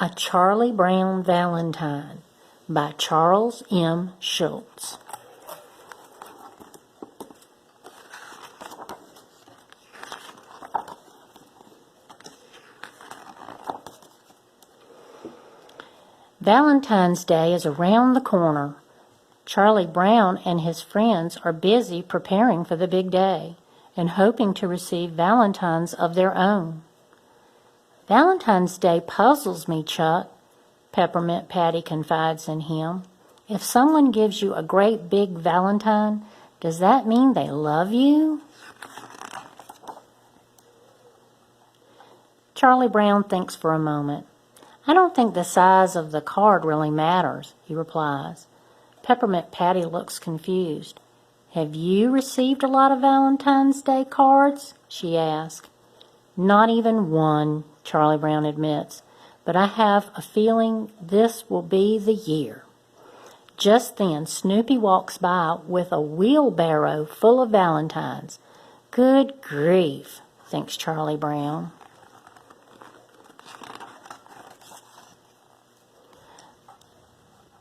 A Charlie Brown Valentine by Charles M. Schulz. Valentine's Day is around the corner. Charlie Brown and his friends are busy preparing for the big day and hoping to receive Valentines of their own. Valentine's Day puzzles me, Chuck, Peppermint Patty confides in him. If someone gives you a great big Valentine, does that mean they love you? Charlie Brown thinks for a moment. I don't think the size of the card really matters, he replies. Peppermint Patty looks confused. Have you received a lot of Valentine's Day cards? She asks. Not even one, Charlie Brown admits, but I have a feeling this will be the year. Just then, Snoopy walks by with a wheelbarrow full of Valentines. Good grief, thinks Charlie Brown.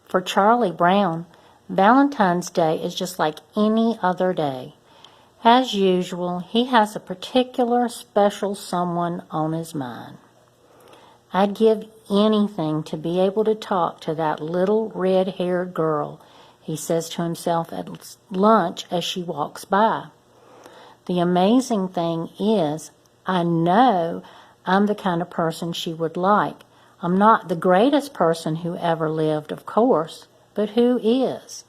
For Charlie Brown, Valentine's Day is just like any other day. As usual, he has a particular special someone on his mind. I'd give anything to be able to talk to that little red-haired girl, he says to himself at lunch as she walks by. The amazing thing is, I know I'm the kind of person she would like. I'm not the greatest person who ever lived, of course, but who is?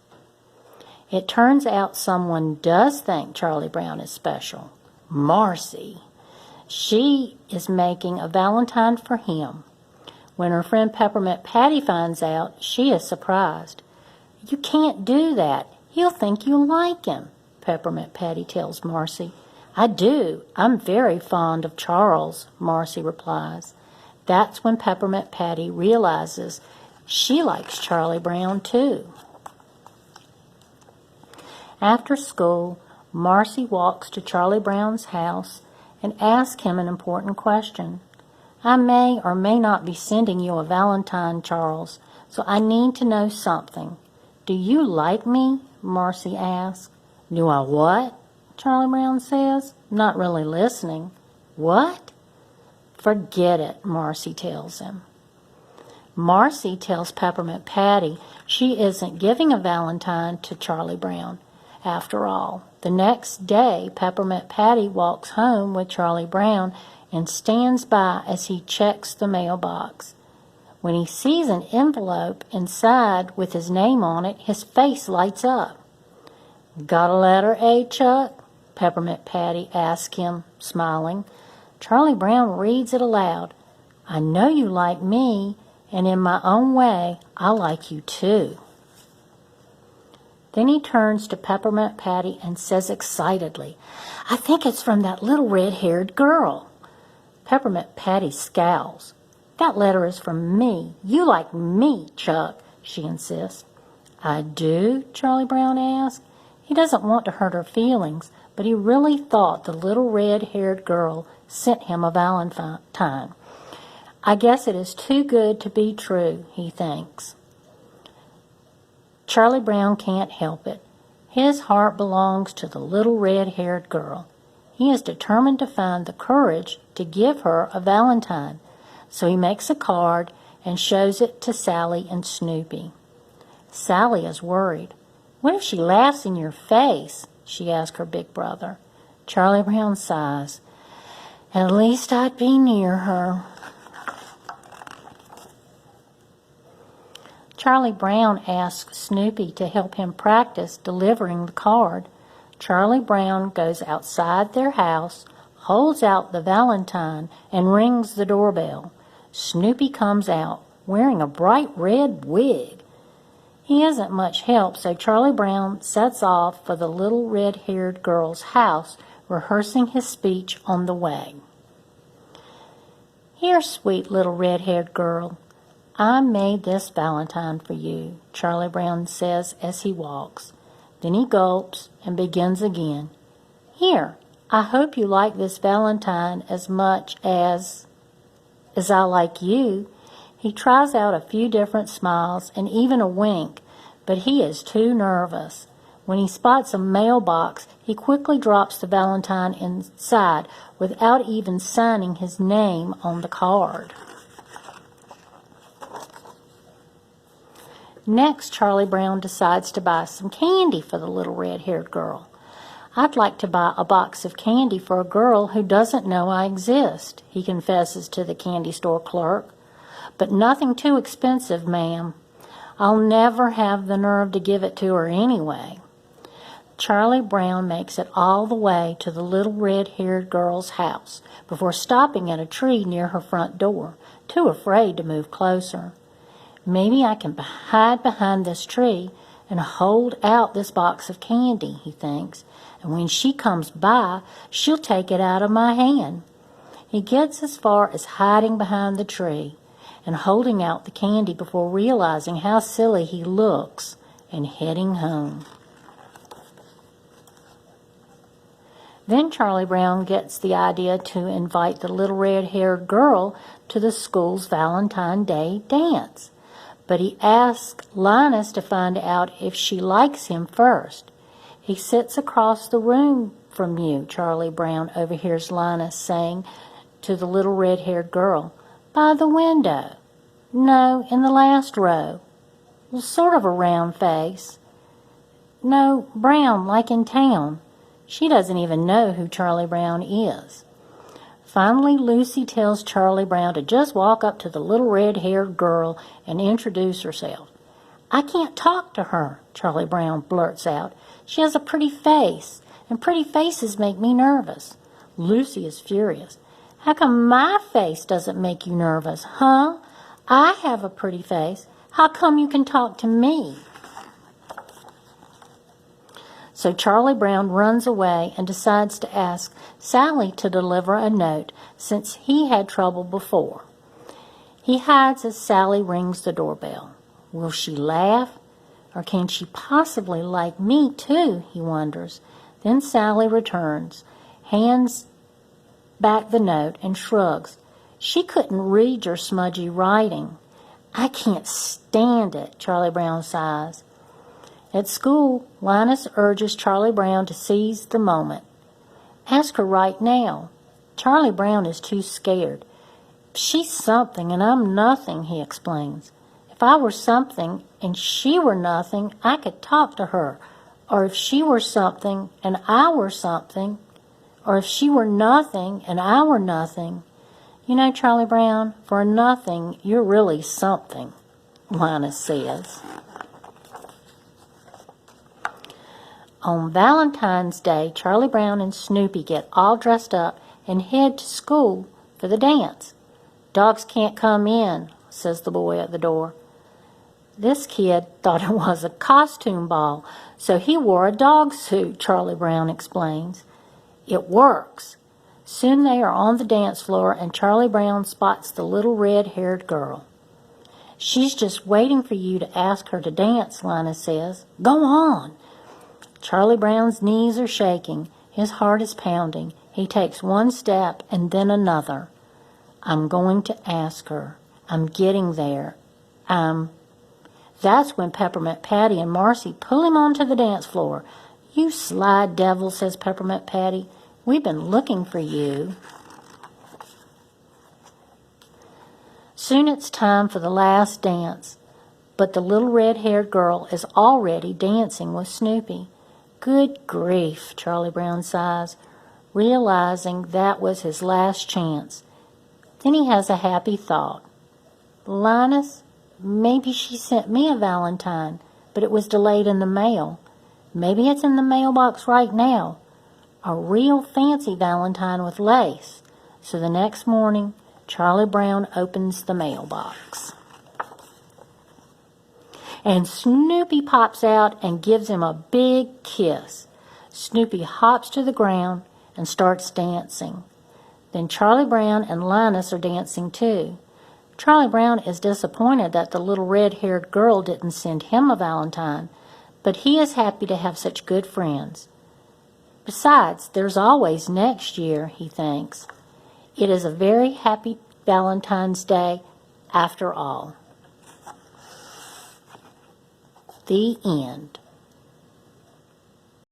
It turns out someone does think Charlie Brown is special. Marcy. She is making a Valentine for him. When her friend Peppermint Patty finds out, she is surprised. You can't do that. He'll think you like him, Peppermint Patty tells Marcy. I do. I'm very fond of Charles, Marcy replies. That's when Peppermint Patty realizes she likes Charlie Brown too. After school, Marcy walks to Charlie Brown's house and asks him an important question. I may or may not be sending you a Valentine, Charles, so I need to know something. Do you like me? Marcy asks. Do I what? Charlie Brown says, not really listening. What? Forget it, Marcy tells him. Marcy tells Peppermint Patty she isn't giving a Valentine to Charlie Brown. After all, the next day, Peppermint Patty walks home with Charlie Brown and stands by as he checks the mailbox. When he sees an envelope inside with his name on it, his face lights up. Got a letter, Chuck? Peppermint Patty asks him, smiling. Charlie Brown reads it aloud. I know you like me, and in my own way, I like you too. Then he turns to Peppermint Patty and says excitedly, I think it's from that little red-haired girl. Peppermint Patty scowls. That letter is from me. You like me, Chuck, she insists. I do? Charlie Brown asks. He doesn't want to hurt her feelings, but he really thought the little red-haired girl sent him a Valentine. I guess it is too good to be true, he thinks. Charlie Brown can't help it. His heart belongs to the little red-haired girl. He is determined to find the courage to give her a Valentine, so he makes a card and shows it to Sally and Snoopy. Sally is worried. What if she laughs in your face? She asks her big brother. Charlie Brown sighs. At least I'd be near her. Charlie Brown asks Snoopy to help him practice delivering the card. Charlie Brown goes outside their house, holds out the Valentine, and rings the doorbell. Snoopy comes out, wearing a bright red wig. He isn't much help, so Charlie Brown sets off for the little red-haired girl's house, rehearsing his speech on the way. Here, sweet little red-haired girl, I made this Valentine for you, Charlie Brown says as he walks. Then he gulps and begins again. Here, I hope you like this Valentine as much as I like you. He tries out a few different smiles and even a wink, but he is too nervous. When he spots a mailbox, he quickly drops the valentine inside without even signing his name on the card. Next, Charlie Brown decides to buy some candy for the little red-haired girl. "I'd like to buy a box of candy for a girl who doesn't know I exist," he confesses to the candy store clerk. "But nothing too expensive, ma'am. I'll never have the nerve to give it to her anyway." Charlie Brown makes it all the way to the little red-haired girl's house before stopping at a tree near her front door, too afraid to move closer. "Maybe I can hide behind this tree and hold out this box of candy," he thinks, "and when she comes by, she'll take it out of my hand." He gets as far as hiding behind the tree and holding out the candy before realizing how silly he looks and heading home. Then Charlie Brown gets the idea to invite the little red-haired girl to the school's Valentine's Day dance. But he asks Linus to find out if she likes him first. "He sits across the room from you," Charlie Brown overhears Linus saying to the little red-haired girl. "By the window." "No, in the last row." "Well, sort of a round face." "No, brown, like in town." She doesn't even know who Charlie Brown is. Finally, Lucy tells Charlie Brown to just walk up to the little red-haired girl and introduce herself. "I can't talk to her," Charlie Brown blurts out. "She has a pretty face, and pretty faces make me nervous." Lucy is furious. "How come my face doesn't make you nervous, huh? I have a pretty face. How come you can talk to me?" So Charlie Brown runs away and decides to ask Sally to deliver a note since he had trouble before. He hides as Sally rings the doorbell. Will she laugh? Or can she possibly like me too, he wonders. Then Sally returns, hands back the note and shrugs. She couldn't read your smudgy writing. "I can't stand it," Charlie Brown sighs. At school, Linus urges Charlie Brown to seize the moment. "Ask her right now." Charlie Brown is too scared. "She's something and I'm nothing," he explains. "If I were something and she were nothing, I could talk to her. Or if she were something and I were something. Or if she were nothing and I were nothing. You know, Charlie Brown, for nothing, you're really something," Linus says. On Valentine's Day, Charlie Brown and Snoopy get all dressed up and head to school for the dance. "Dogs can't come in," says the boy at the door. This kid thought it was a costume ball, so he wore a dog suit, Charlie Brown explains. It works. Soon they are on the dance floor and Charlie Brown spots the little red-haired girl. "She's just waiting for you to ask her to dance," Linus says. "Go on." Charlie Brown's knees are shaking. His heart is pounding. He takes one step and then another. "I'm going to ask her. I'm getting there. That's when Peppermint Patty and Marcy pull him onto the dance floor. "You sly devil," says Peppermint Patty. "We've been looking for you." Soon it's time for the last dance, but the little red-haired girl is already dancing with Snoopy. Good grief, Charlie Brown sighs, realizing that was his last chance. Then he has a happy thought. "Linus, maybe she sent me a Valentine, but it was delayed in the mail. Maybe it's in the mailbox right now. A real fancy Valentine with lace." So the next morning, Charlie Brown opens the mailbox. And Snoopy pops out and gives him a big kiss. Snoopy hops to the ground and starts dancing. Then Charlie Brown and Linus are dancing too. Charlie Brown is disappointed that the little red-haired girl didn't send him a Valentine, but he is happy to have such good friends. Besides, there's always next year, he thinks. It is a very happy Valentine's Day after all. The end.